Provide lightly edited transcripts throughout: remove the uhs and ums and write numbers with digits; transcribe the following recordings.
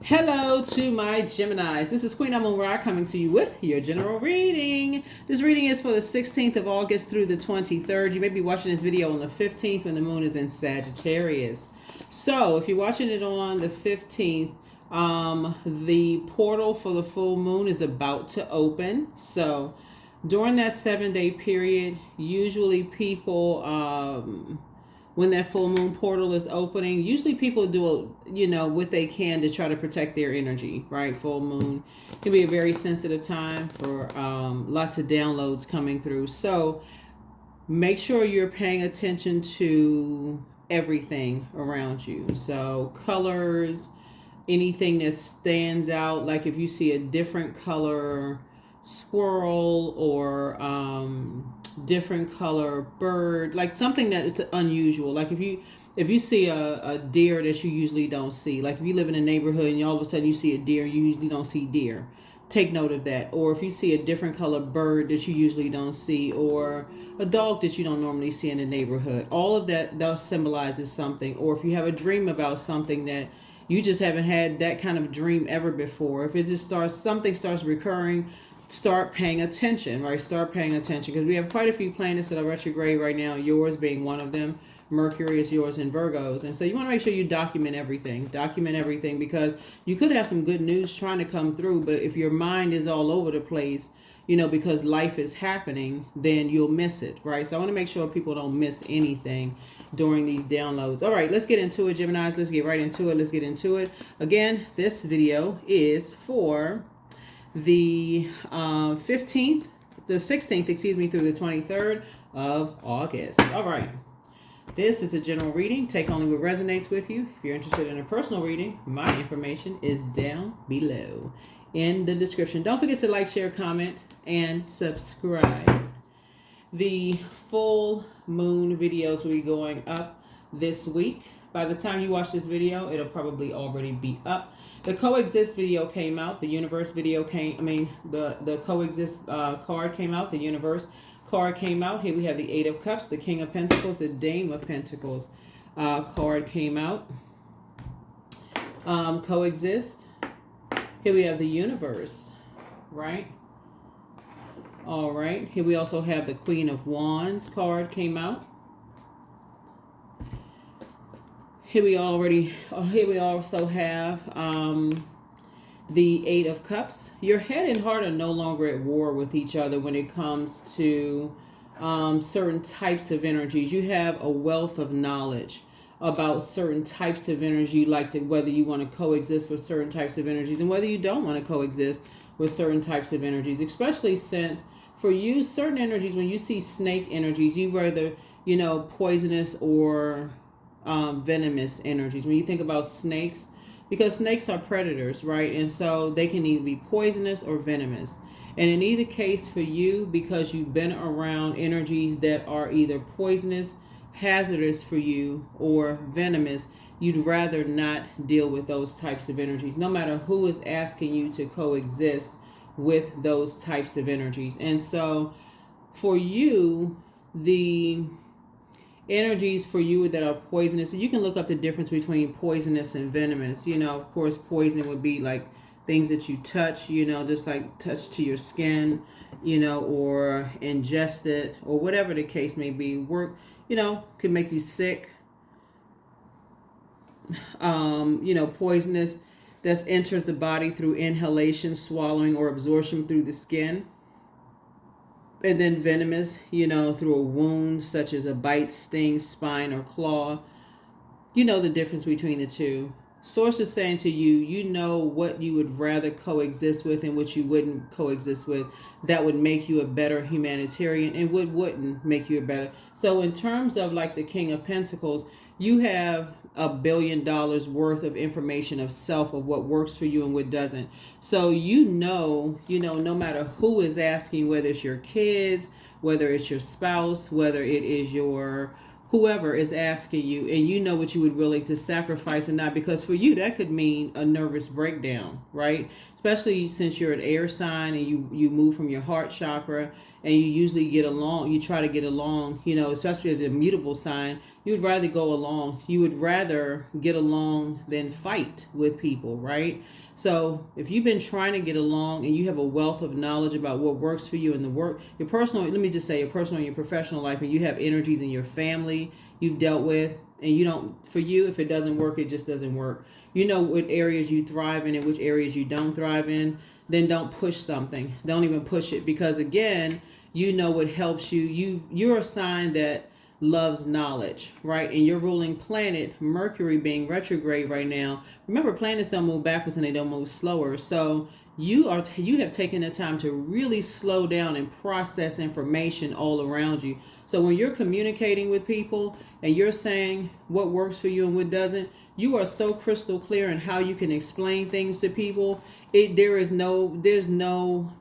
Hello to my Geminis. This is Queen Amun Ra coming to you with your general reading. This reading is for the 16th of August through the 23rd. You may be watching this video on the 15th when the moon is in Sagittarius. So if you're watching it on the 15th, the portal for the full moon is about to open. So during that 7-day period, usually people when that full moon portal is opening, usually people do, what they can to try to protect their energy, right? Full moon can be a very sensitive time for lots of downloads coming through. So make sure you're paying attention to everything around you. So colors, anything that stands out, like if you see a different color squirrel or different color bird, like something that is unusual, like if you see a deer that you usually don't see, like if you live in a neighborhood and all of a sudden you see a deer, you usually don't see deer, take note of that. Or if you see a different color bird that you usually don't see, or a dog that you don't normally see in the neighborhood, all of that symbolizes something. Or if you have a dream about something that you just haven't had that kind of dream ever before, if it just something starts recurring, start paying attention, right? Start paying attention, because we have quite a few planets that are retrograde right now, yours being one of them. Mercury is yours in Virgos. And so you want to make sure you document everything, because you could have some good news trying to come through, but if your mind is all over the place, because life is happening, then you'll miss it, right? So I want to make sure people don't miss anything during these downloads. All right, let's get into it, Geminis. Let's get right into it. Let's get into it. Again, this video is for the 15th, the 16th, through the 23rd of August. All right. This is a general reading. Take only what resonates with you. If you're interested in a personal reading, my information is down below in the description. Don't forget to like, share, comment, and subscribe. The full moon videos will be going up this week. By the time you watch this video, it'll probably already be up. The coexist video came out. The universe video the coexist card came out. The universe card came out. Here we have the Eight of Cups, the King of Pentacles, the Dame of Pentacles card came out. Coexist. Here we have the universe, right? All right. Here we also have the Queen of Wands card came out. Here we also have the Eight of Cups. Your head and heart are no longer at war with each other when it comes to certain types of energies. You have a wealth of knowledge about certain types of energy, whether you want to coexist with certain types of energies and whether you don't want to coexist with certain types of energies, especially since for you, certain energies, when you see snake energies, you rather, poisonous or venomous energies. When you think about snakes, because snakes are predators, right? And so they can either be poisonous or venomous. And in either case for you, because you've been around energies that are either poisonous, hazardous for you, or venomous, you'd rather not deal with those types of energies, no matter who is asking you to coexist with those types of energies. And so for you, the energies for you that are poisonous, so you can look up the difference between poisonous and venomous. Of course, poison would be like things that you touch, just like touch to your skin, or ingest it, or whatever the case may be. Could make you sick. Poisonous that enters the body through inhalation, swallowing, or absorption through the skin. And then venomous, through a wound such as a bite, sting, spine, or claw. You know the difference between the two. Source is saying to you, you know what you would rather coexist with and what you wouldn't coexist with. That would make you a better humanitarian and what wouldn't make you a better. So in terms of like the King of Pentacles, you have $1 billion worth of information of self, of what works for you and what doesn't. So no matter who is asking, whether it's your kids, whether it's your spouse, whether it is your whoever is asking you, and you know what you would willing to sacrifice and not, because for you that could mean a nervous breakdown, right? Especially since you're an air sign and you move from your heart chakra, and you usually you try to get along, especially as a mutable sign, you would rather go along. You would rather get along than fight with people, right? So if you've been trying to get along and you have a wealth of knowledge about what works for you in the work, your personal, let me just say your personal and your professional life, and you have energies in your family you've dealt with, and you don't, for you, if it doesn't work, it just doesn't work. You know what areas you thrive in and which areas you don't thrive in, then don't push something. Don't even push it, because again, you know what helps you. You're a sign that loves knowledge, right? And your ruling planet, Mercury, being retrograde right now. Remember, planets don't move backwards and they don't move slower. So you have taken the time to really slow down and process information all around you. So when you're communicating with people and you're saying what works for you and what doesn't, you are so crystal clear in how you can explain things to people. There's no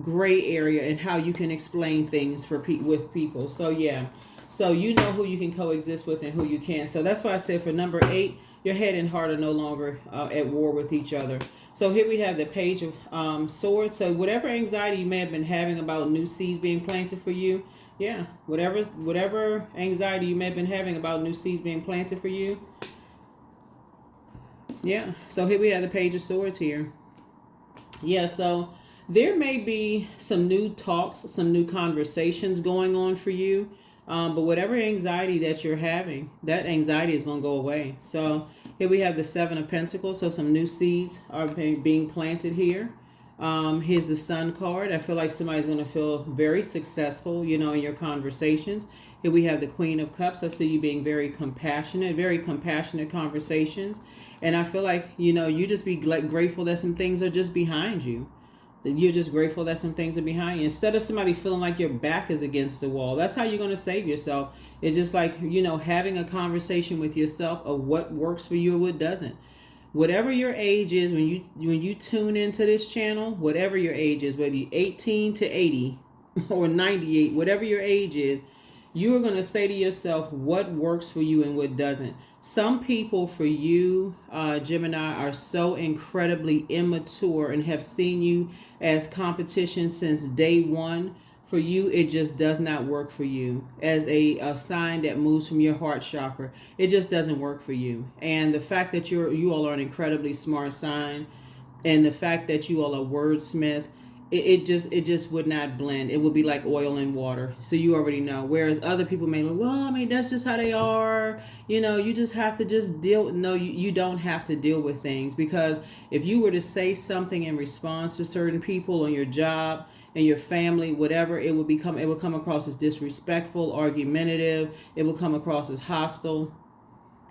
gray area in how you can explain things with people. So yeah. So you know who you can coexist with and who you can't. So that's why I said for number 8, your head and heart are no longer at war with each other. So here we have the Page of Swords. So whatever anxiety you may have been having about new seeds being planted for you, yeah, whatever anxiety you may have been having about new seeds being planted for you, yeah. So here we have the Page of Swords here. Yeah, so there may be some new talks, some new conversations going on for you. But whatever anxiety that you're having, that anxiety is going to go away. So here we have the 7 of Pentacles. So some new seeds are being planted here. Here's the Sun card. I feel like somebody's going to feel very successful, in your conversations. Here we have the Queen of Cups. I see you being very compassionate conversations. And I feel like, you just be grateful that some things are just behind you. You're just grateful that some things are behind you. Instead of somebody feeling like your back is against the wall, that's how you're going to save yourself. It's just like, having a conversation with yourself of what works for you and what doesn't. Whatever your age is, when you tune into this channel, whatever your age is, whether you're 18 to 80 or 98, whatever your age is, you are going to say to yourself what works for you and what doesn't. Some people, for you, Gemini, are so incredibly immature and have seen you as competition since day one. For you, it just does not work for you. As a sign that moves from your heart chakra, it just doesn't work for you. And the fact that you all are an incredibly smart sign, and the fact that you all are wordsmith, it just would not blend. It would be like oil and water. So you already know. Whereas other people may go, well, I mean, that's just how they are. You just have to just deal. No, you don't have to deal with things, because if you were to say something in response to certain people on your job and your family, whatever, it would come across as disrespectful, argumentative. It will come across as hostile.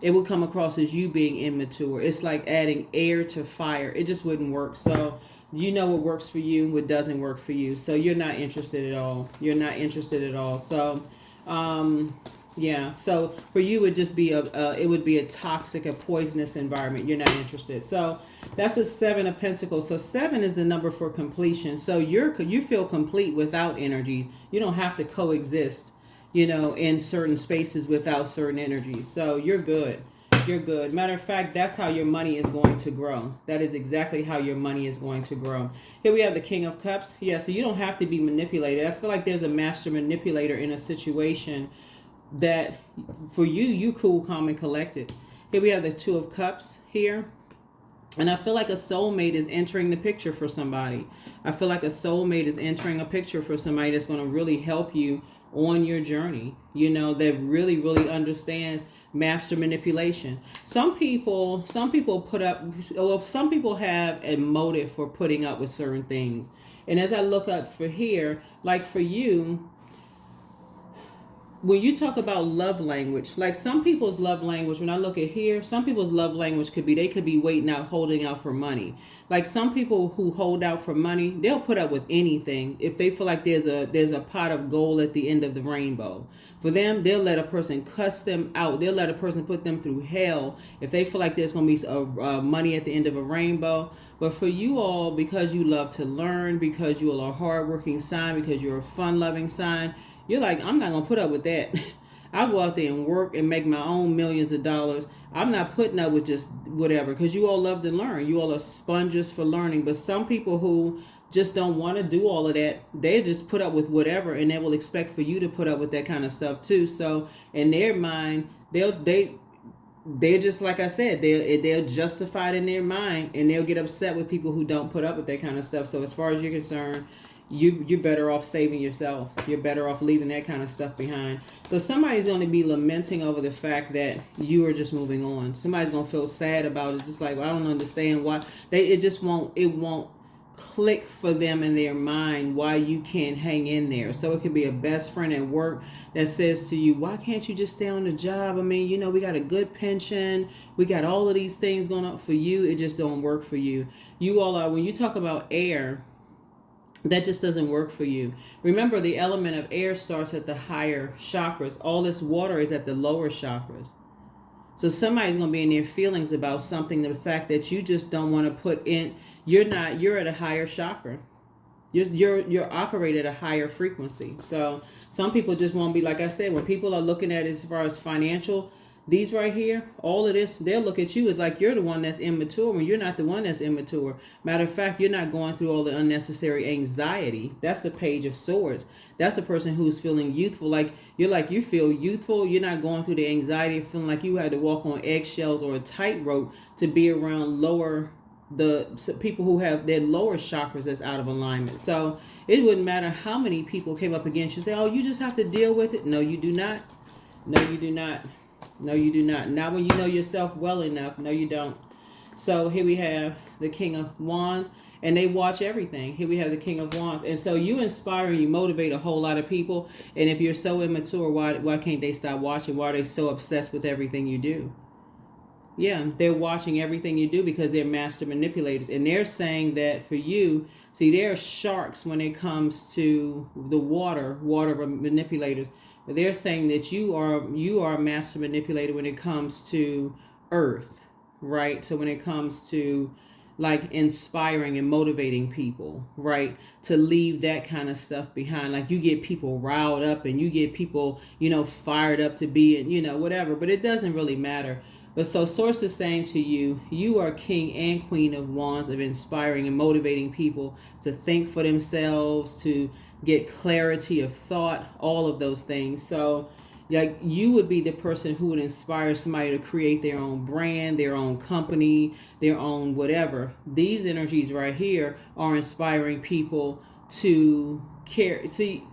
It will come across as you being immature. It's like adding air to fire. It just wouldn't work. So you know what works for you, what doesn't work for you. So you're not interested at all. You're not interested at all. So, yeah. So for you, it would just be it would be a toxic, a poisonous environment. You're not interested. So that's a 7 of Pentacles. So 7 is the number for completion. So you feel complete without energies. You don't have to coexist, in certain spaces without certain energies. So you're good. You're good. Matter of fact, that's how your money is going to grow. That is exactly how your money is going to grow. Here we have the King of Cups. Yeah, so you don't have to be manipulated. I feel like there's a master manipulator in a situation that for you cool, calm, and collected. Here we have the 2 of Cups here. And I feel like a soulmate is entering the picture for somebody. I feel like a soulmate is entering a picture for somebody that's going to really help you on your journey. That really, really understands master manipulation. Some people some people have a motive for putting up with certain things. And as I look up for here, like for you, when you talk about love language, like some people's love language, when I look at here, some people's love language could be, they could be holding out for money. Like some people who hold out for money, they'll put up with anything if they feel like there's a pot of gold at the end of the rainbow. For them, they'll let a person cuss them out. They'll let a person put them through hell if they feel like there's going to be money at the end of a rainbow. But for you all, because you love to learn, because you all are a hardworking sign, because you're a fun-loving sign, you're like, I'm not going to put up with that. I'll go out there and work and make my own millions of dollars. I'm not putting up with just whatever, because you all love to learn. You all are sponges for learning. But some people who just don't want to do all of that. They just put up with whatever, and they will expect for you to put up with that kind of stuff too. So in their mind, they're just, like I said, they're justified in their mind, and they'll get upset with people who don't put up with that kind of stuff. So as far as you're concerned, you're better off saving yourself. You're better off leaving that kind of stuff behind. So somebody's going to be lamenting over the fact that you are just moving on. Somebody's going to feel sad about it, just like, well, I don't understand why it won't click for them in their mind why you can't hang in there. So it could be a best friend at work that says to you, why can't you just stay on the job? I mean, we got a good pension, we got all of these things going on. For you, it just don't work for you. You all are, when you talk about air, that just doesn't work for you. Remember, the element of air starts at the higher chakras. All this water is at the lower chakras. So somebody's going to be in their feelings about something, the fact that you just don't want to put in, you're at a higher chakra. You're operate at a higher frequency. So some people just won't be, like I said, when people are looking at it as far as financial, these right here, all of this, they'll look at you as like you're the one that's immature when you're not the one that's immature. Matter of fact, you're not going through all the unnecessary anxiety. That's the Page of Swords. That's a person who's feeling youthful. You feel youthful. You're not going through the anxiety of feeling like you had to walk on eggshells or a tightrope to be around the people who have their lower chakras that's out of alignment. So it wouldn't matter how many people came up against you, say, oh, you just have to deal with it. No, you do not. No, you do not. No, you do not. Not when you know yourself well enough. No, you don't. So here we have the King of Wands, and they watch everything. Here we have the King of Wands. And so you inspire and you motivate a whole lot of people. And if you're so immature, why can't they stop watching? Why are they so obsessed with everything you do? Yeah, they're watching everything you do because they're master manipulators. And they're saying that for you, see, they're sharks when it comes to the water manipulators. But they're saying that you are a master manipulator when it comes to earth, right? So when it comes to like inspiring and motivating people, right? To leave that kind of stuff behind. Like you get people riled up and you get people, fired up to be, whatever. But it doesn't really matter. But so Source is saying to you, you are King and Queen of Wands of inspiring and motivating people to think for themselves, to get clarity of thought, all of those things. So like you would be the person who would inspire somebody to create their own brand, their own company, their own whatever. These energies right here are inspiring people to care. See,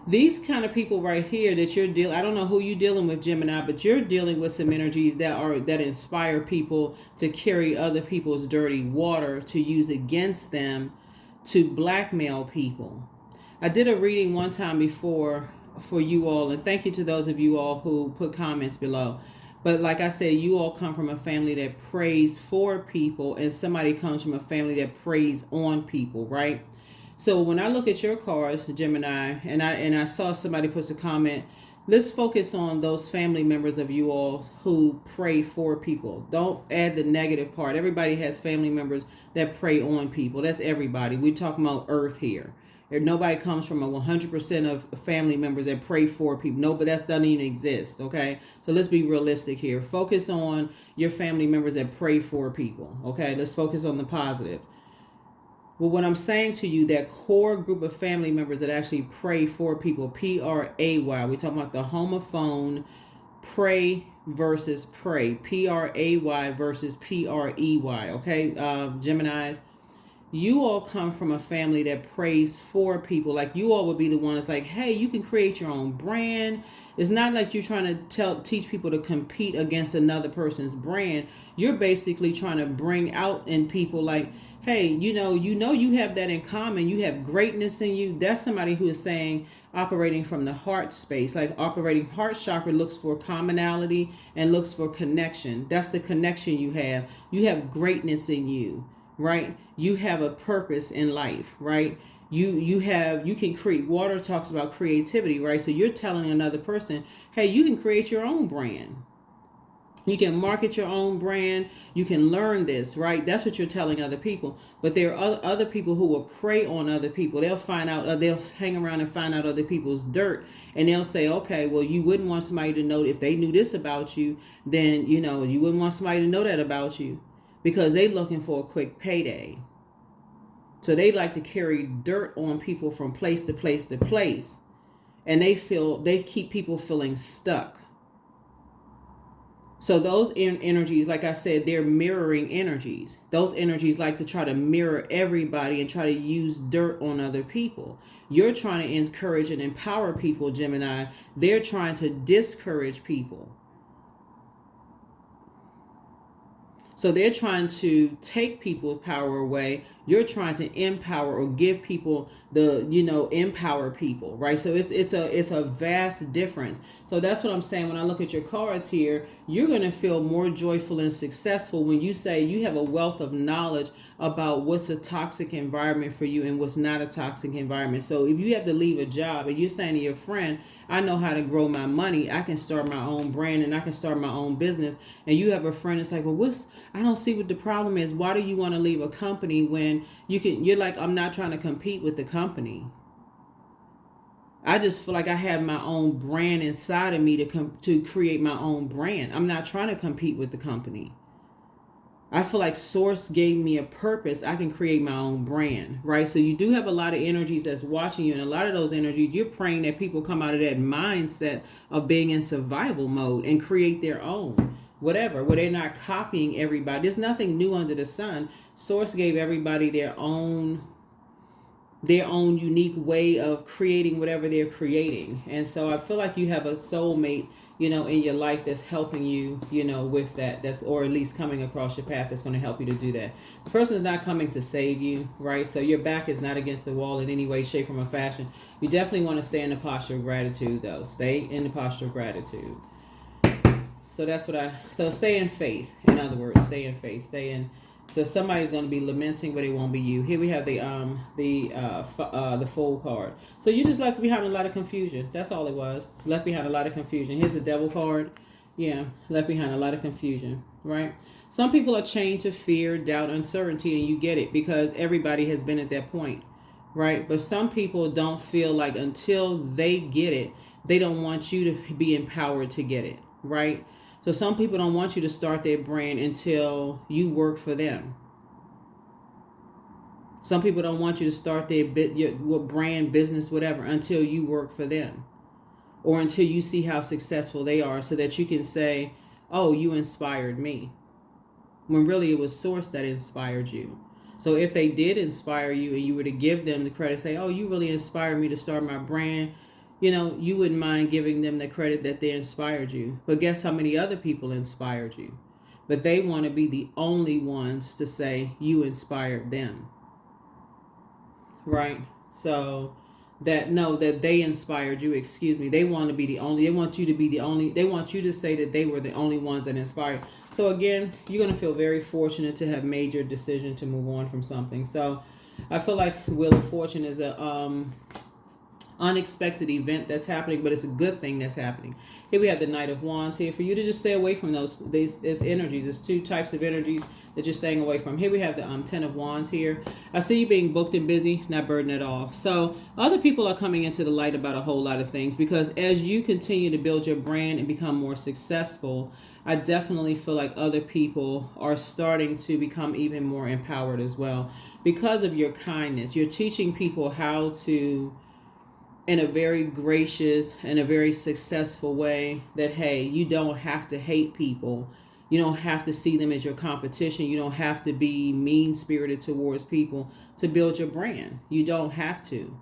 these kind of people right here that you're dealing, I don't know who you're dealing with, Gemini, but you're dealing with some energies that inspire people to carry other people's dirty water to use against them, to blackmail people. I did a reading one time before for you all, and thank you to those of you all who put comments below. But like I said, you all come from a family that prays for people, and somebody comes from a family that prays on people, right? So when I look at your cards, Gemini, and I saw somebody put a comment, let's focus on those family members of you all who pray for people. Don't add the negative part. Everybody has family members that pray on people. That's everybody. We're talking about earth here. Nobody comes from a 100% of family members that pray for people. No, but that doesn't even exist, okay? So let's be realistic here. Focus on your family members that pray for people, okay? Let's focus on the positive. Well, what I'm saying to you, that core group of family members that actually pray for people, P-R-A-Y. We're talking about the homophone, pray versus pray, P-R-A-Y versus P-R-E-Y, okay? Geminis. You all come from a family that prays for people. Like you all would be the one that's like, hey, you can create your own brand. It's not like you're trying to teach people to compete against another person's brand. You're basically trying to bring out in people like, hey, you have that in common. You have greatness in you. That's somebody who is saying operating from the heart space, like operating heart chakra looks for commonality and looks for connection. That's the connection you have. You have greatness in you. Right? You have a purpose in life, right? You can create. Water talks about creativity, right? So you're telling another person, hey, you can create your own brand. You can market your own brand. You can learn this, right? That's what you're telling other people. But there are other people who will prey on other people. They'll find out, they'll hang around and find out other people's dirt. And they'll say, okay, well, you wouldn't want somebody to know if they knew this about you, then, you wouldn't want somebody to know that about you. Because they're looking for a quick payday. So they like to carry dirt on people from place to place to place. And they keep people feeling stuck. So those energies, like I said, they're mirroring energies. Those energies like to try to mirror everybody and try to use dirt on other people. You're trying to encourage and empower people, Gemini. They're trying to discourage people. So they're trying to take people's power away. You're trying to empower or give people the, empower people, right? So it's a vast difference. So that's what I'm saying. When I look at your cards here, you're going to feel more joyful and successful when you say you have a wealth of knowledge about what's a toxic environment for you and what's not a toxic environment. So if you have to leave a job and you're saying to your friend, I know how to grow my money, I can start my own brand and I can start my own business. And you have a friend that's like, well, I don't see what the problem is. Why do you want to leave a company when you're like, I'm not trying to compete with the company. I just feel like I have my own brand inside of me to create my own brand. I'm not trying to compete with the company. I feel like Source gave me a purpose. I can create my own brand, right? So you do have a lot of energies that's watching you. And a lot of those energies, you're praying that people come out of that mindset of being in survival mode and create their own, whatever, where they're not copying everybody. There's nothing new under the sun. Source gave everybody their own unique way of creating whatever they're creating. And so I feel like you have a soulmate, in your life that's helping you, with that, or at least coming across your path that's going to help you to do that. The person is not coming to save you, right? So your back is not against the wall in any way, shape, or fashion. You definitely want to stay in the posture of gratitude, though. Stay in the posture of gratitude. So that's so stay in faith. In other words, stay in faith. So somebody's going to be lamenting, but it won't be you. Here we have the Fool card. So you just left behind a lot of confusion. That's all it was. Left behind a lot of confusion. Here's the Devil card. Yeah, left behind a lot of confusion, right? Some people are chained to fear, doubt, uncertainty, and you get it because everybody has been at that point, right? But some people don't feel like until they get it, they don't want you to be empowered to get it, right? So some people don't want you to start their brand until you work for them. Some people don't want you to start your brand, business, whatever, until you work for them. Or until you see how successful they are so that you can say, oh, you inspired me. When really it was Source that inspired you. So if they did inspire you and you were to give them the credit, say, oh, you really inspired me to start my brand, you wouldn't mind giving them the credit that they inspired you. But guess how many other people inspired you? But they want to be the only ones to say you inspired them. Right? So that they inspired you, they want to be the only, they want you to be the only, they want you to say that they were the only ones that inspired. So again, you're going to feel very fortunate to have made your decision to move on from something. So I feel like Wheel of Fortune is a unexpected event that's happening, but it's a good thing that's happening. Here we have the Knight of Wands here for you to just stay away from these energies. There's two types of energies that you're staying away from. Here we have the Ten of Wands here. I see you being booked and busy, not burdened at all. So other people are coming into the light about a whole lot of things because as you continue to build your brand and become more successful, I definitely feel like other people are starting to become even more empowered as well because of your kindness. You're teaching people how to, in a very gracious and a very successful way, that, hey, you don't have to hate people. You don't have to see them as your competition. You don't have to be mean-spirited towards people to build your brand. You don't have to.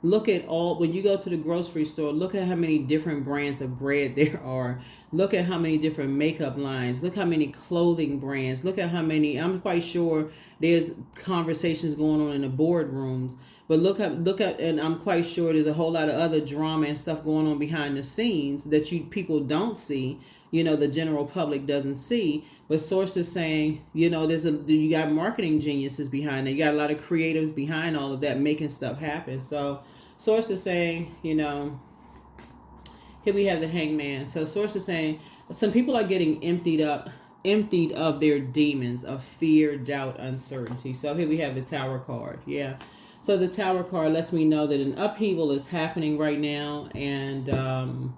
Look at when you go to the grocery store, look at how many different brands of bread there are. Look at how many different makeup lines. Look how many clothing brands. Look at how many, I'm quite sure there's conversations going on in the boardrooms. But look at, and I'm quite sure there's a whole lot of other drama and stuff going on behind the scenes that people don't see, the general public doesn't see. But Source is saying, you got marketing geniuses behind it. You got a lot of creatives behind all of that making stuff happen. So Source is saying, here we have the Hangman. So Source is saying some people are getting emptied of their demons of fear, doubt, uncertainty. So here we have the Tower card. Yeah. So the Tower card lets me know that an upheaval is happening right now. And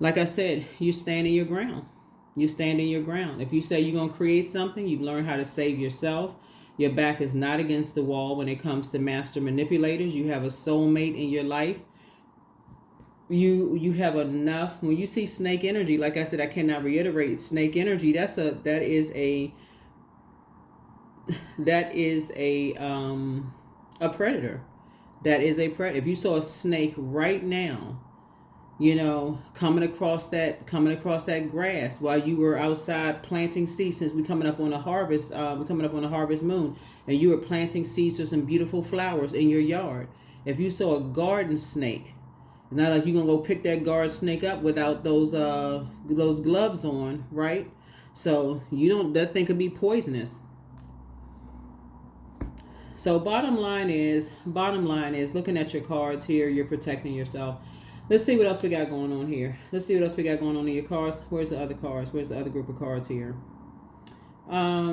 like I said, you stand in your ground. You stand in your ground. If you say you're going to create something, you learn how to save yourself. Your back is not against the wall when it comes to master manipulators. You have a soulmate in your life. You have enough. When you see snake energy, like I said, I cannot reiterate snake energy. That is a predator. That is a predator. If you saw a snake right now, coming across that grass while you were outside planting seeds, since we're coming up on a harvest, moon, and you were planting seeds for some beautiful flowers in your yard. If you saw a garden snake, it's not like you're gonna go pick that garden snake up without those gloves on, right? So that thing could be poisonous. So bottom line is looking at your cards here, you're protecting yourself. Let's see what else we got going on here. Let's see what else we got going on in your cards. Where's the other cards? Where's the other group of cards here? I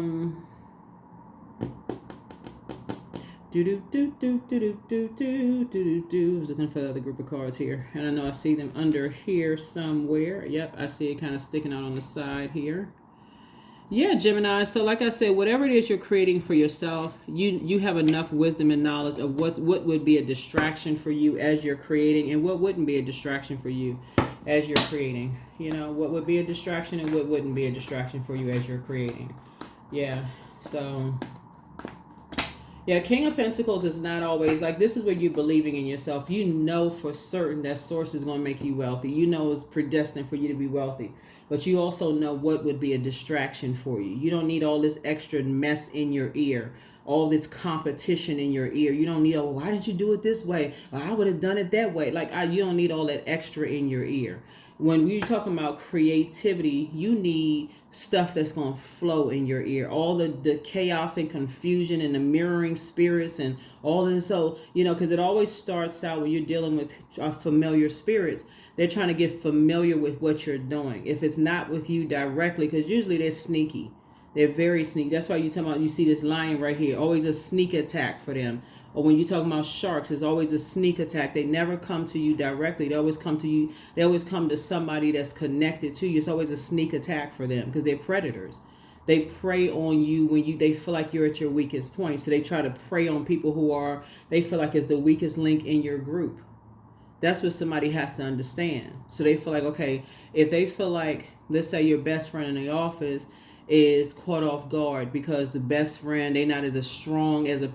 was looking for the other group of cards here. And I know I see them under here somewhere. Yep, I see it kind of sticking out on the side here. Yeah, Gemini. So like I said, whatever it is you're creating for yourself, you have enough wisdom and knowledge of what would be a distraction for you as you're creating, and what wouldn't be a distraction for you as you're creating. What would be a distraction and what wouldn't be a distraction for you as you're creating. Yeah. So yeah, King of Pentacles is not always like, this is where you're believing in yourself. You know for certain that source is going to make you wealthy. You know it's predestined for you to be wealthy. But you also know what would be a distraction for you. You don't need all this extra mess in your ear, all this competition in your ear. You don't need, why didn't you do it this way? Or I would have done it that way. You don't need all that extra in your ear. When we're talking about creativity, you need stuff that's going to flow in your ear. All the chaos and confusion and the mirroring spirits and all of this. So, because it always starts out when you're dealing with familiar spirits. They're trying to get familiar with what you're doing. If it's not with you directly, because usually they're sneaky. They're very sneaky. That's why you see this lion right here. Always a sneak attack for them. Or when you're talking about sharks, it's always a sneak attack. They never come to you directly. They always come to you. They always come to somebody that's connected to you. It's always a sneak attack for them because they're predators. They prey on you when they feel like you're at your weakest point. So they try to prey on people they feel like is the weakest link in your group. That's what somebody has to understand. So they feel like, okay, if they feel like, let's say your best friend in the office is caught off guard because the best friend, they're not as strong as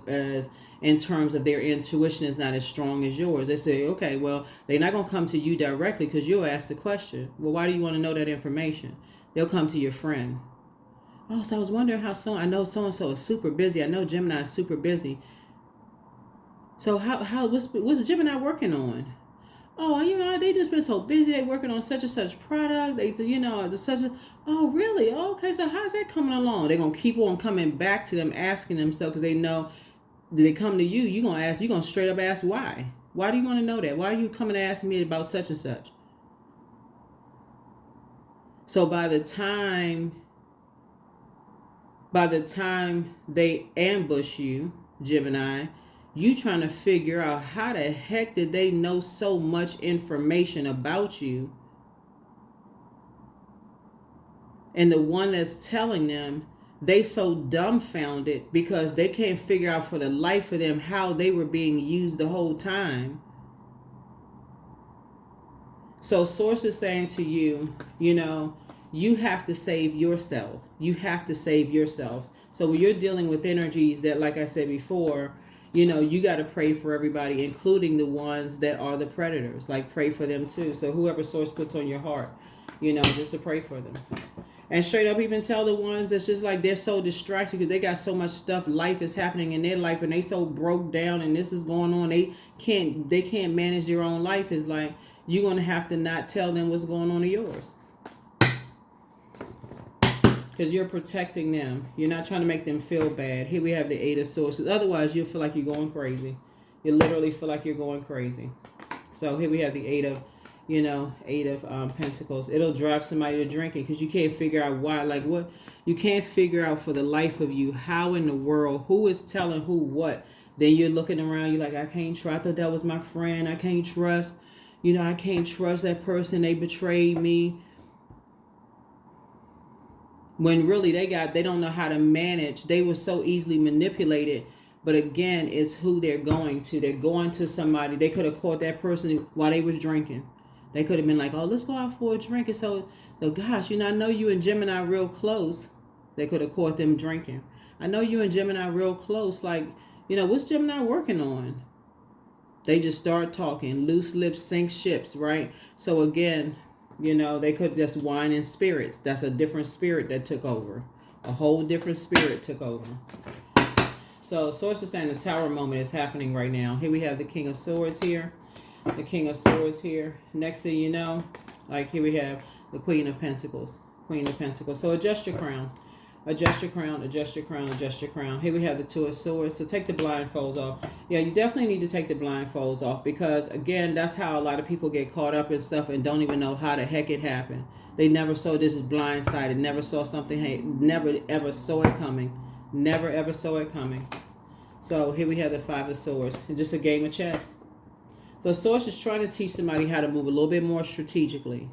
in terms of their intuition is not as strong as yours. They say, okay, well, they're not going to come to you directly because you'll ask the question. Well, why do you want to know that information? They'll come to your friend. Oh, so I was wondering I know so-and-so is super busy. I know Gemini is super busy. So what's Gemini working on? Oh, they just been so busy. They working on such and such product. Oh, really? Oh, okay. So how's that coming along? They're going to keep on coming back to them, asking themselves, because they know they come to you. You're going to straight up ask why. Why do you want to know that? Why are you coming to ask me about such and such? So by the time they ambush you, Gemini, you trying to figure out how the heck did they know so much information about you? And the one that's telling them, they so dumbfounded because they can't figure out for the life of them how they were being used the whole time. So source is saying to you, you have to save yourself. You have to save yourself. So when you're dealing with energies that, like I said before, you got to pray for everybody, including the ones that are the predators. Like, pray for them too. So whoever source puts on your heart, just to pray for them. And straight up even tell the ones that's just like, they're so distracted because they got so much stuff, life is happening in their life, and they so broke down and this is going on. They can't manage their own life. It's like, you're going to have to not tell them what's going on in yours. Because you're protecting them. You're not trying to make them feel bad. Here we have the Eight of Swords. Otherwise, you'll feel like you're going crazy. You literally feel like you're going crazy. So here we have the Eight of Pentacles. It'll drive somebody to drinking because you can't figure out why. Like, what? You can't figure out for the life of you how in the world, who is telling who what. Then you're looking around. You're like, I can't trust. I thought that was my friend. I can't trust. I can't trust that person. They betrayed me. when really they don't know how to manage. They were so easily manipulated. But again, it's who they're going to. They're going to somebody. They could have caught that person while they was drinking. They could have been like, oh, let's go out for a drink. And so gosh, I know you and Gemini real close. They could have caught them drinking. I know you and Gemini real close. Like, what's Gemini working on? They just start talking. Loose lips sink ships, right? So again, they could just wine and spirits. That's a different spirit that took over. A whole different spirit took over. So Source is saying the Tower moment is happening right now. Here we have the King of Swords here. The King of Swords here. Next thing you know, like here we have the Queen of Pentacles. Queen of Pentacles. So adjust your crown. Adjust your crown, adjust your crown, adjust your crown. Here we have the Two of Swords. So take the blindfolds off. Yeah, you definitely need to take the blindfolds off because, again, that's how a lot of people get caught up in stuff and don't even know how the heck it happened. They never saw this is blindsided, never saw something, never ever saw it coming. Never ever saw it coming. So here we have the Five of Swords. It's just a game of chess. So Source is trying to teach somebody how to move a little bit more strategically.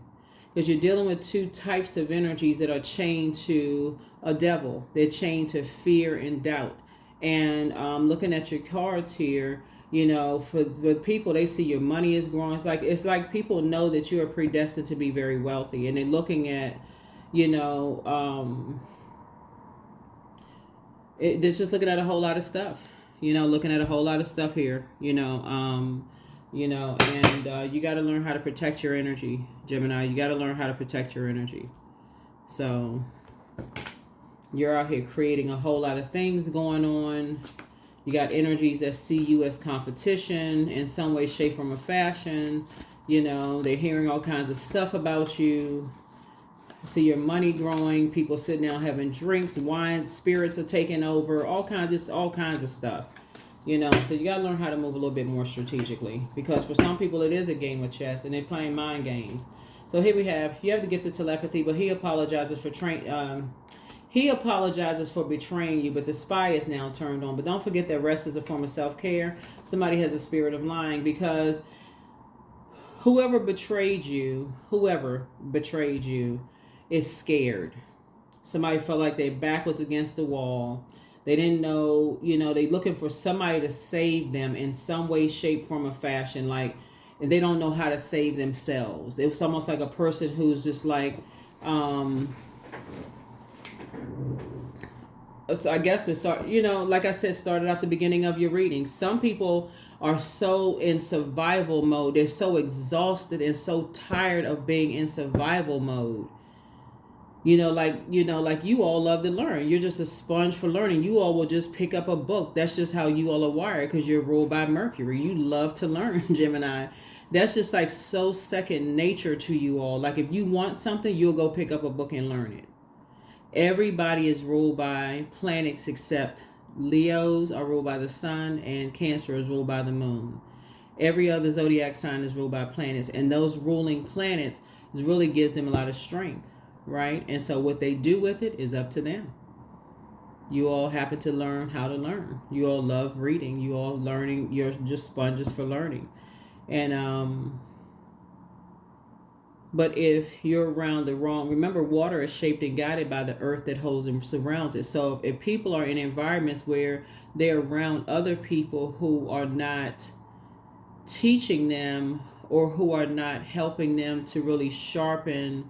Because you're dealing with two types of energies that are chained to a devil. They're chained to fear and doubt. And looking at your cards here, for the people, they see your money is growing. It's like people know that you are predestined to be very wealthy. And they're looking at, it's just looking at a whole lot of stuff. Looking at a whole lot of stuff here, and you got to learn how to protect your energy, Gemini. You got to learn how to protect your energy. So you're out here creating a whole lot of things going on. You got energies that see you as competition in some way, shape, form, or fashion. They're hearing all kinds of stuff about you. See your money growing. People sitting down having drinks, wine, spirits are taking over. All kinds of stuff. So you got to learn how to move a little bit more strategically. Because for some people, it is a game of chess. And they're playing mind games. So here you have the gift of telepathy. But he apologizes for betraying you. But the spy is now turned on. But don't forget that rest is a form of self-care. Somebody has a spirit of lying. Because whoever betrayed you is scared. Somebody felt like their back was against the wall. They didn't know, they looking for somebody to save them in some way, shape, form, or fashion. And they don't know how to save themselves. It was almost like a person who's just like, so I guess it's, like I said, started at the beginning of your reading. Some people are so in survival mode. They're so exhausted and so tired of being in survival mode. Like you all love to learn. You're just a sponge for learning. You all will just pick up a book. That's just how you all are wired because you're ruled by Mercury. You love to learn, Gemini. That's just like so second nature to you all. Like if you want something, you'll go pick up a book and learn it. Everybody is ruled by planets except Leos are ruled by the sun and Cancer is ruled by the moon. Every other zodiac sign is ruled by planets. And those ruling planets really gives them a lot of strength. Right? And so what they do with it is up to them. You all happen to learn how to learn. You all love reading. You all learning. You're just sponges for learning. And but if you're around the wrong, remember water is shaped and guided by the earth that holds and surrounds it. So if people are in environments where they're around other people who are not teaching them or who are not helping them to really sharpen,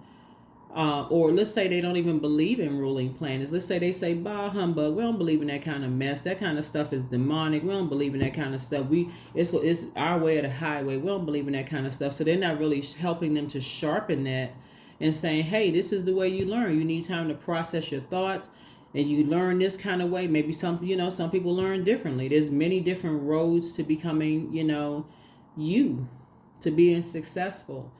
or let's say they don't even believe in ruling planets. Let's say they say, bah, humbug. We don't believe in that kind of mess. That kind of stuff is demonic. We don't believe in that kind of stuff. It's our way or the highway. We don't believe in that kind of stuff. So they're not really helping them to sharpen that and saying, hey, this is the way you learn. You need time to process your thoughts and you learn this kind of way. Maybe some people learn differently. There's many different roads to becoming, to being successful.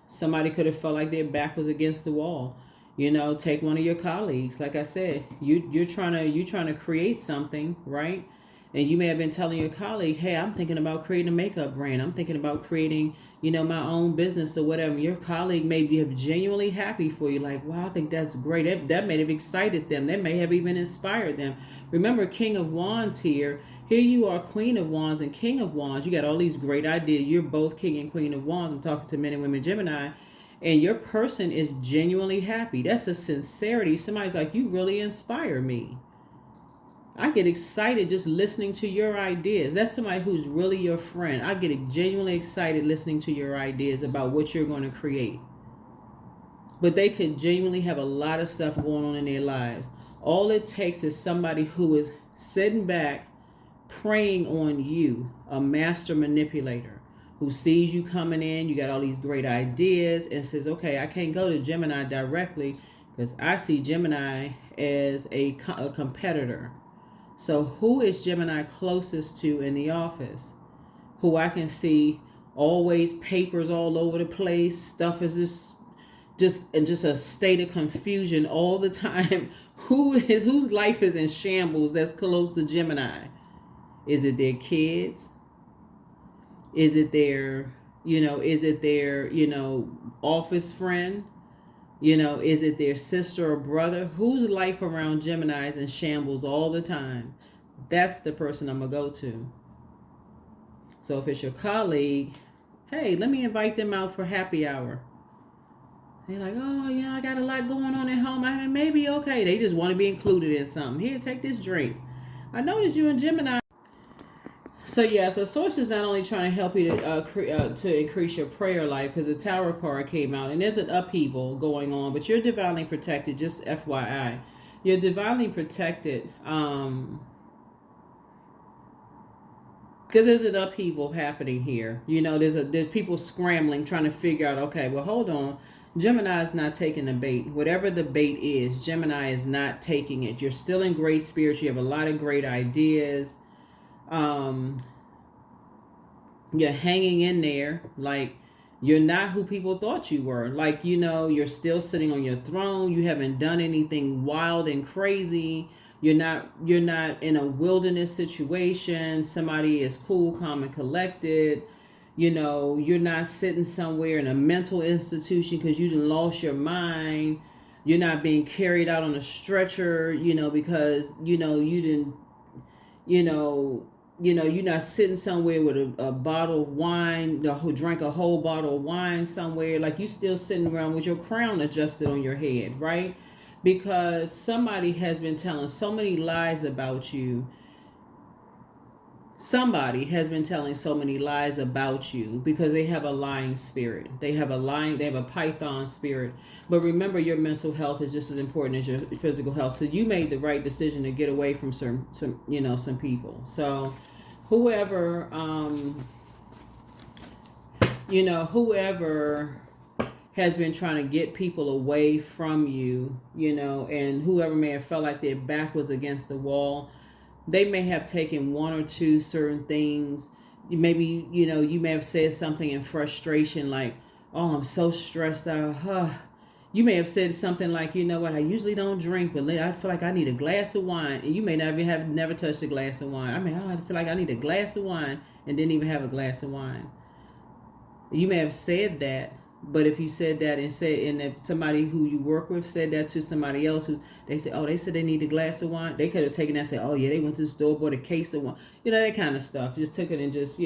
Somebody could have felt like their back was against the wall. Take one of your colleagues. Like I said, you're trying to create something, right? And you may have been telling your colleague, hey, I'm thinking about creating a makeup brand. I'm thinking about creating, my own business or whatever. Your colleague may be genuinely happy for you. Like, wow, I think that's great. That may have excited them. That may have even inspired them. Remember, King of Wands here. Here you are, Queen of Wands and King of Wands. You got all these great ideas. You're both King and Queen of Wands. I'm talking to men and women Gemini. And your person is genuinely happy. That's a sincerity. Somebody's like, you really inspire me. I get excited just listening to your ideas. That's somebody who's really your friend. I get genuinely excited listening to your ideas about what you're going to create. But they could genuinely have a lot of stuff going on in their lives. All it takes is somebody who is sitting back, preying on you, a master manipulator who sees you coming in, you got all these great ideas, and says, okay, I can't go to Gemini directly because I see Gemini as a competitor. So who is Gemini closest to in the office? Who I can see always papers all over the place. Stuff is just a state of confusion all the time. Whose life is in shambles that's close to Gemini? Is it their kids? Is it their office friend? Is it their sister or brother? Whose life around Gemini is in shambles all the time? That's the person I'm going to go to. So if it's your colleague, hey, let me invite them out for happy hour. They're like, oh, I got a lot going on at home. I mean, maybe, okay. They just want to be included in something. Here, take this drink. I noticed you in Gemini. So Source is not only trying to help you to increase your prayer life, because the Tower card came out, and there's an upheaval going on, but you're divinely protected, just FYI. You're divinely protected because there's an upheaval happening here. There's people scrambling, trying to figure out, okay, well, hold on. Gemini is not taking the bait. Whatever the bait is, Gemini is not taking it. You're still in great spirits. You have a lot of great ideas. You're hanging in there. Like, you're not who people thought you were. Like, you're still sitting on your throne. You haven't done anything wild and crazy. You're not in a wilderness situation. Somebody is cool, calm, and collected. You're not sitting somewhere in a mental institution because you done lost your mind. You're not being carried out on a stretcher, because, you didn't, you're not sitting somewhere with a bottle of wine, who drank a whole bottle of wine somewhere. Like, you still sitting around with your crown adjusted on your head, right? Because somebody has been telling so many lies about you. Somebody has been telling so many lies about you because they have a lying spirit. They have a Python spirit. But remember, your mental health is just as important as your physical health. So you made the right decision to get away from some people. So whoever has been trying to get people away from you, and whoever may have felt like their back was against the wall, they may have taken one or two certain things. Maybe, you may have said something in frustration like, oh, I'm so stressed out. You may have said something like, you know what, I usually don't drink, but I feel like I need a glass of wine. And you may not even have never touched a glass of wine. I feel like I need a glass of wine and didn't even have a glass of wine. You may have said that, but if you said that and if somebody who you work with said that to somebody else who they said they need a glass of wine, they could have taken that and said, oh yeah, they went to the store, bought a case of wine, that kind of stuff. Just took it and just,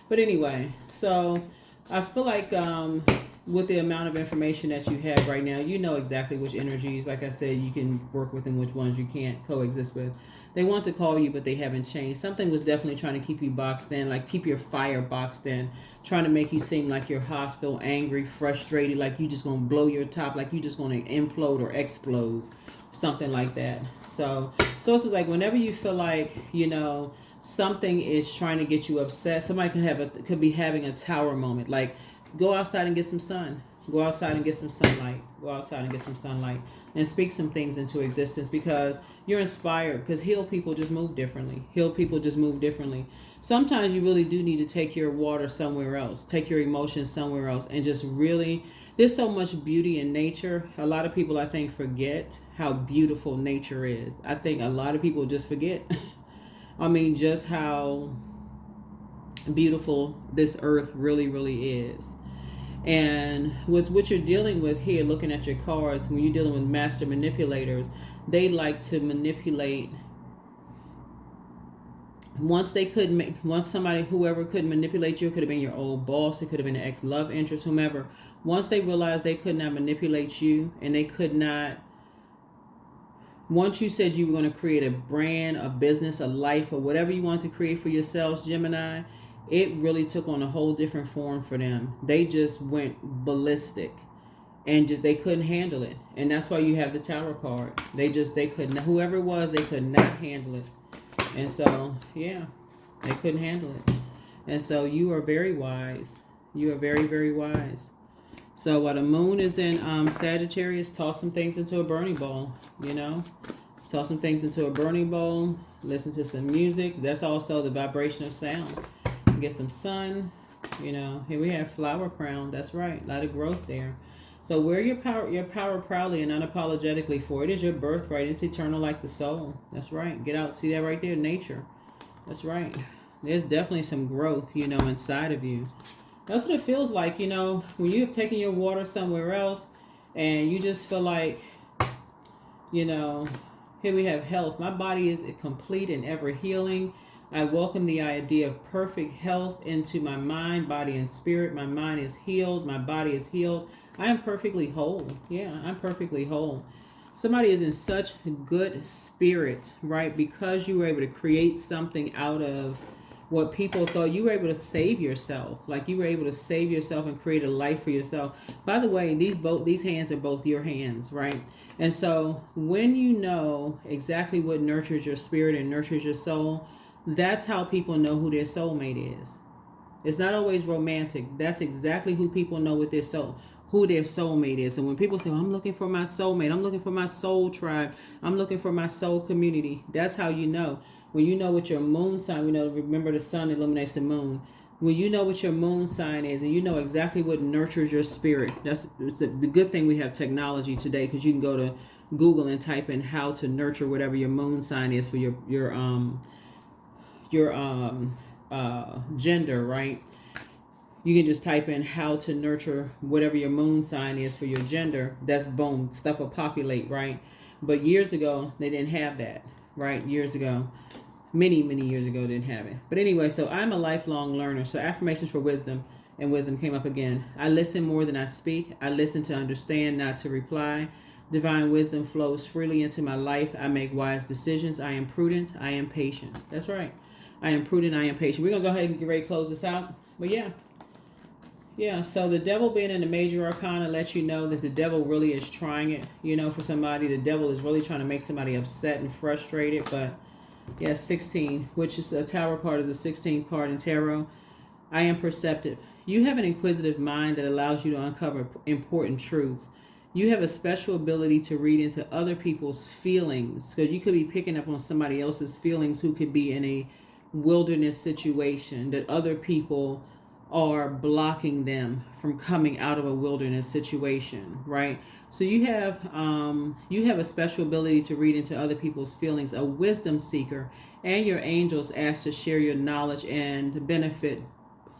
But anyway, so I feel like with the amount of information that you have right now, you know exactly which energies, like I said, you can work with and which ones you can't coexist with. They want to call you, but they haven't changed. Something was definitely trying to keep you boxed in, like keep your fire boxed in, trying to make you seem like you're hostile, angry, frustrated, like you just going to blow your top, like you just going to implode or explode, something like that. So it's like whenever you feel like, something is trying to get you upset, somebody could be having a tower moment, like go outside and get some sun. Go outside and get some sunlight. Go outside and get some sunlight and speak some things into existence because you're inspired. Because healed people just move differently. Healed people just move differently. Sometimes you really do need to take your water somewhere else. Take your emotions somewhere else and just really, there's so much beauty in nature. A lot of people, I think, forget how beautiful nature is. I think a lot of people just forget. Just how beautiful this earth really, really is. And with what you're dealing with here, looking at your cards, when you're dealing with master manipulators, they like to manipulate once somebody, whoever could manipulate you, it could have been your old boss, it could have been an ex-love interest, whomever. Once they realized they could not manipulate you, and they could not, once you said you were going to create a brand, a business, a life, or whatever you want to create for yourselves, Gemini, it really took on a whole different form for them. They just went ballistic, and just they couldn't handle it. And that's why you have the Tower card. They couldn't, whoever it was, they could not handle it. And so, yeah, they couldn't handle it. And so you are very wise. You are very, very wise. So while the moon is in Sagittarius, toss some things into a burning bowl, you know. Toss some things into a burning bowl. Listen to some music. That's also the vibration of sound. Get some sun, you know. Here we have flower crown. That's right. A lot of growth there. So wear your power proudly and unapologetically, for it is your birthright. It's eternal like the soul. That's right. Get out. See that right there? Nature. That's right. There's definitely some growth, you know, inside of you. That's what it feels like, you know, when you have taken your water somewhere else and you just feel like, you know, here we have health. My body is complete and ever healing. I welcome the idea of perfect health into my mind, body, and spirit. My mind is healed. My body is healed. I am perfectly whole. Yeah, I'm perfectly whole. Somebody is in such good spirit, right? Because you were able to create something out of what people thought. You were able to save yourself. Like you were able to save yourself and create a life for yourself. By the way, these hands are both your hands, right? And so when you know exactly what nurtures your spirit and nurtures your soul, that's how people know who their soulmate is. It's not always romantic. That's exactly who people know with their soul, who their soulmate is. And when people say, well, I'm looking for my soulmate, I'm looking for my soul tribe, I'm looking for my soul community, that's how you know. When you know what your moon sign, remember the sun illuminates the moon. When you know what your moon sign is and you know exactly what nurtures your spirit, it's the good thing we have technology today, because you can go to Google and type in how to nurture whatever your moon sign is for your gender, right? You can just type in how to nurture whatever your moon sign is for your gender. That's boom, stuff will populate, right? But years ago, they didn't have that, right? Years ago, many years ago, didn't have it. But anyway, so I'm a lifelong learner. So affirmations for wisdom, and wisdom came up again. I listen more than I speak. I listen to understand, not to reply. Divine wisdom flows freely into my life. I make wise decisions. I am prudent. I am patient. That's right. I am prudent. I am patient. We're going to go ahead and get ready to close this out. But yeah, so the devil being in the major arcana lets you know that the devil really is trying it. You know, for somebody, the devil is really trying to make somebody upset and frustrated. But yeah, 16, which is the Tower card, is the 16th card in tarot. I am perceptive. You have an inquisitive mind that allows you to uncover important truths. You have a special ability to read into other people's feelings, because you could be picking up on somebody else's feelings who could be in a wilderness situation that other people are blocking them from coming out of a wilderness situation, right? So you have a special ability to read into other people's feelings, a wisdom seeker, and your angels ask to share your knowledge and the benefit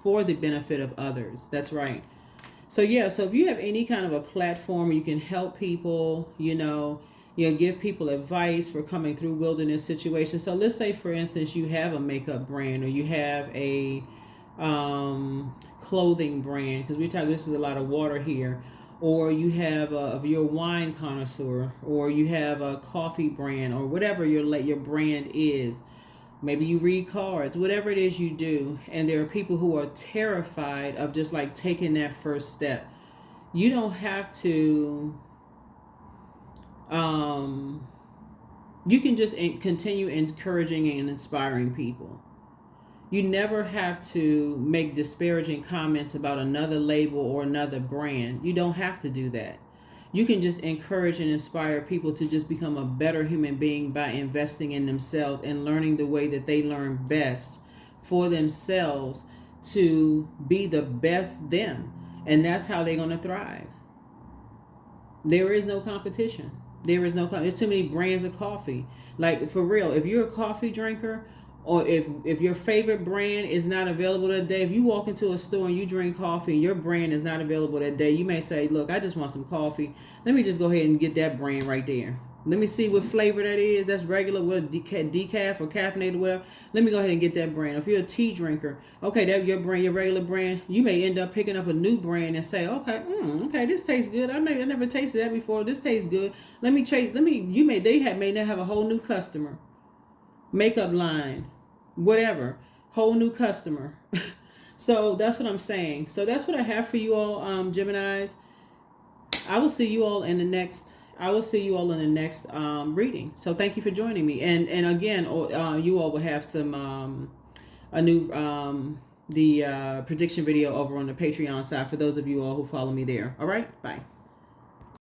of others. That's right. So yeah, so if you have any kind of a platform where you can help people, give people advice for coming through wilderness situations. So let's say, for instance, you have a makeup brand, or you have a clothing brand, because this is a lot of water here, or you have if you're a wine connoisseur, or you have a coffee brand, or whatever your brand is. Maybe you read cards, whatever it is you do. And there are people who are terrified of just like taking that first step. You don't have to, you can just continue encouraging and inspiring people. You never have to make disparaging comments about another label or another brand. You don't have to do that. You can just encourage and inspire people to just become a better human being by investing in themselves and learning the way that they learn best for themselves to be the best them. And that's how they're going to thrive. There is no competition. There's too many brands of coffee. Like, for real, if you're a coffee drinker, or if your favorite brand is not available that day, if you walk into a store and you drink coffee and your brand is not available that day, you may say, look, I just want some coffee. Let me just go ahead and get that brand right there. Let me see what flavor that is. That's regular, what decaf or caffeinated, whatever. Let me go ahead and get that brand. If you're a tea drinker, okay, that your brand, your regular brand. You may end up picking up a new brand and say, okay, okay, this tastes good. I never tasted that before. This tastes good. Let me trade. You may may not have a whole new customer, makeup line, whatever, whole new customer. So that's what I'm saying. So that's what I have for you all, Geminis. I will see you all in the next reading. So thank you for joining me. And again, you all will have some a new the prediction video over on the Patreon side for those of you all who follow me there. All right, bye.